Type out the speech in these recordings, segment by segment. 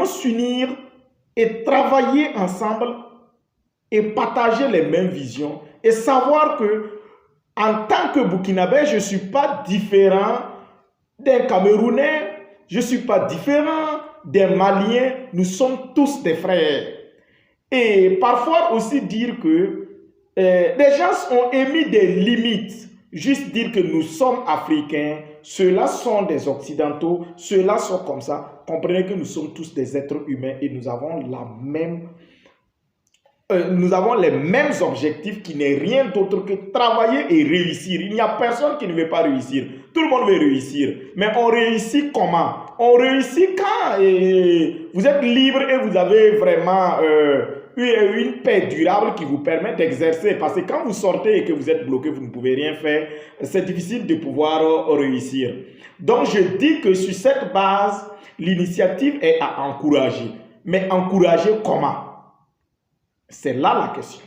s'unir et travailler ensemble et partager les mêmes visions et savoir que en tant que Burkinabé, je ne suis pas différent d'un Camerounais, je ne suis pas différent d'un Malien, nous sommes tous des frères. Et parfois aussi dire que les gens ont émis des limites, juste dire que nous sommes africains, ceux-là sont des occidentaux, ceux-là sont comme ça. Comprenez que nous sommes tous des êtres humains et nous avons les mêmes objectifs qui n'est rien d'autre que travailler et réussir. Il n'y a personne qui ne veut pas réussir. Tout le monde veut réussir. Mais on réussit comment? On réussit quand vous êtes libre et vous avez vraiment une paix durable qui vous permet d'exercer. Parce que quand vous sortez et que vous êtes bloqué, vous ne pouvez rien faire. C'est difficile de pouvoir réussir. Donc je dis que sur cette base, l'initiative est à encourager. Mais encourager comment? C'est là la question.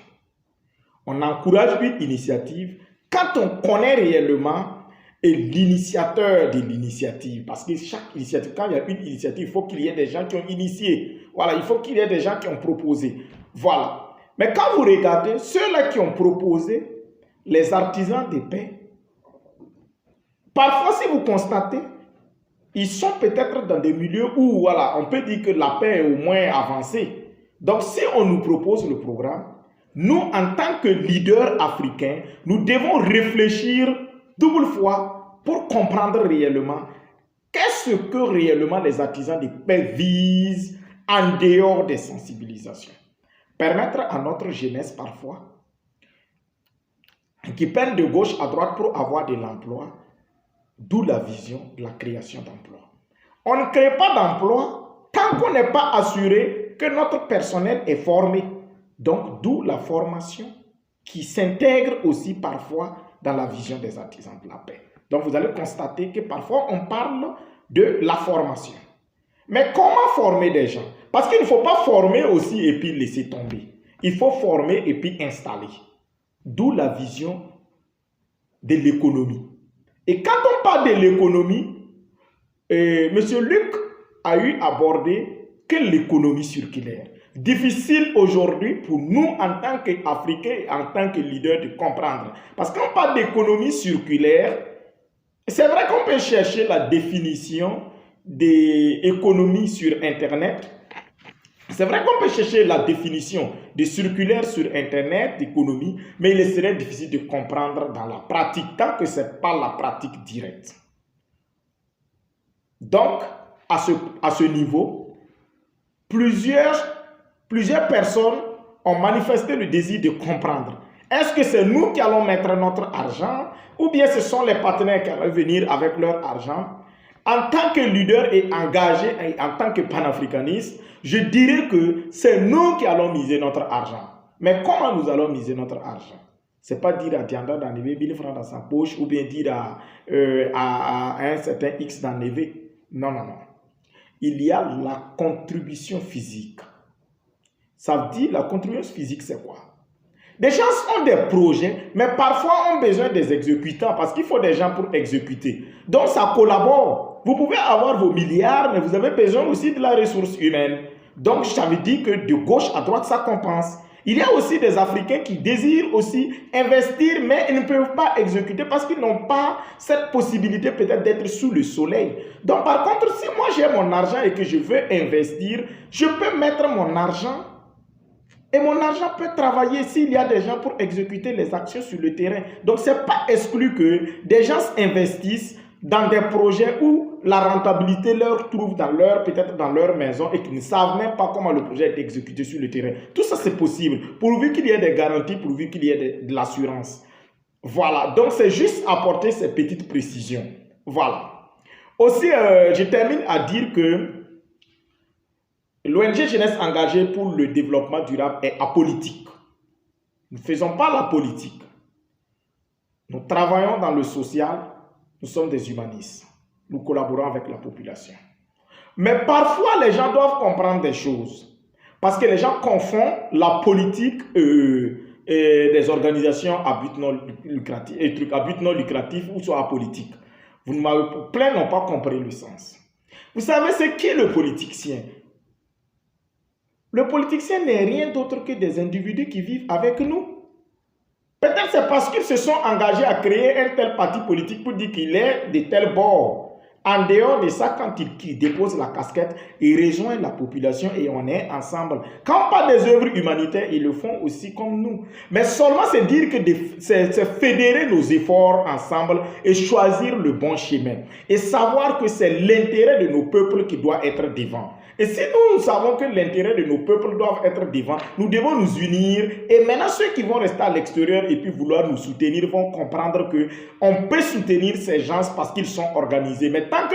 On encourage une initiative quand on connaît réellement l'initiateur de l'initiative. Parce que chaque initiative, quand il y a une initiative, il faut qu'il y ait des gens qui ont initié. Voilà, il faut qu'il y ait des gens qui ont proposé. Voilà. Mais quand vous regardez, ceux-là qui ont proposé, les artisans de paix, parfois si vous constatez, ils sont peut-être dans des milieux où, voilà, on peut dire que la paix est au moins avancée. Donc, si on nous propose le programme, nous, en tant que leaders africains, nous devons réfléchir double fois pour comprendre réellement qu'est-ce que réellement les artisans de paix visent en dehors des sensibilisations. Permettre à notre jeunesse parfois, qui peine de gauche à droite pour avoir de l'emploi, d'où la vision de la création d'emplois. On ne crée pas d'emploi tant qu'on n'est pas assuré que notre personnel est formé. Donc, d'où la formation qui s'intègre aussi parfois dans la vision des artisans de la paix. Donc, vous allez constater que parfois, on parle de la formation. Mais comment former des gens? Parce qu'il ne faut pas former aussi et puis laisser tomber. Il faut former et puis installer. D'où la vision de l'économie. Et quand on parle de l'économie, M. Luc a eu abordé que l'économie circulaire. Difficile aujourd'hui pour nous en tant qu'Africains, en tant que leaders de comprendre. Parce qu'on parle d'économie circulaire, c'est vrai qu'on peut chercher la définition d'économie sur Internet. C'est vrai qu'on peut chercher la définition de circulaire sur Internet, d'économie, mais il serait difficile de comprendre dans la pratique, tant que ce n'est pas la pratique directe. Donc, à ce niveau, plusieurs personnes ont manifesté le désir de comprendre. Est-ce que c'est nous qui allons mettre notre argent ou bien ce sont les partenaires qui vont venir avec leur argent? En tant que leader et engagé et en tant que panafricaniste, je dirais que c'est nous qui allons miser notre argent. Mais comment nous allons miser notre argent? Ce n'est pas dire à Dianda d'enlever 1000 francs dans sa poche ou bien dire à un certain X d'enlever. Non, non, non. Il y a la contribution physique. Ça veut dire, la contribution physique, c'est quoi? Des gens ont des projets, mais parfois ont besoin des exécutants parce qu'il faut des gens pour exécuter. Donc, ça collabore. Vous pouvez avoir vos milliards, mais vous avez besoin aussi de la ressource humaine. Donc, ça veut dire que de gauche à droite, ça compense. Il y a aussi des Africains qui désirent aussi investir, mais ils ne peuvent pas exécuter parce qu'ils n'ont pas cette possibilité peut-être d'être sous le soleil. Donc, par contre, si moi j'ai mon argent et que je veux investir, je peux mettre mon argent et mon argent peut travailler s'il y a des gens pour exécuter les actions sur le terrain. Donc, ce n'est pas exclu que des gens investissent dans des projets où la rentabilité leur trouve peut-être dans leur maison et qu'ils ne savent même pas comment le projet est exécuté sur le terrain. Tout ça, c'est possible, pourvu qu'il y ait des garanties, pourvu qu'il y ait de l'assurance. Voilà, donc c'est juste apporter ces petites précisions. Voilà. Aussi, je termine à dire que l'ONG Jeunesse engagée pour le développement durable est apolitique. Nous ne faisons pas la politique. Nous travaillons dans le social, nous sommes des humanistes. Nous collaborons avec la population. Mais parfois, les gens doivent comprendre des choses. Parce que les gens confondent la politique et des organisations à but non lucratif ou soit apolitique. Plein n'ont pas compris le sens. Vous savez, c'est qui le politicien? Le politicien n'est rien d'autre que des individus qui vivent avec nous. Peut-être c'est parce qu'ils se sont engagés à créer un tel parti politique pour dire qu'il est de tel bord. En dehors de ça, quand il dépose la casquette, il rejoint la population et on est ensemble. Quand on parle des œuvres humanitaires, ils le font aussi comme nous. Mais seulement c'est dire que c'est fédérer nos efforts ensemble et choisir le bon chemin. Et savoir que c'est l'intérêt de nos peuples qui doit être devant. Et si nous savons que l'intérêt de nos peuples doit être devant, nous devons nous unir. Et maintenant, ceux qui vont rester à l'extérieur et puis vouloir nous soutenir vont comprendre qu'on peut soutenir ces gens parce qu'ils sont organisés. Mais tant que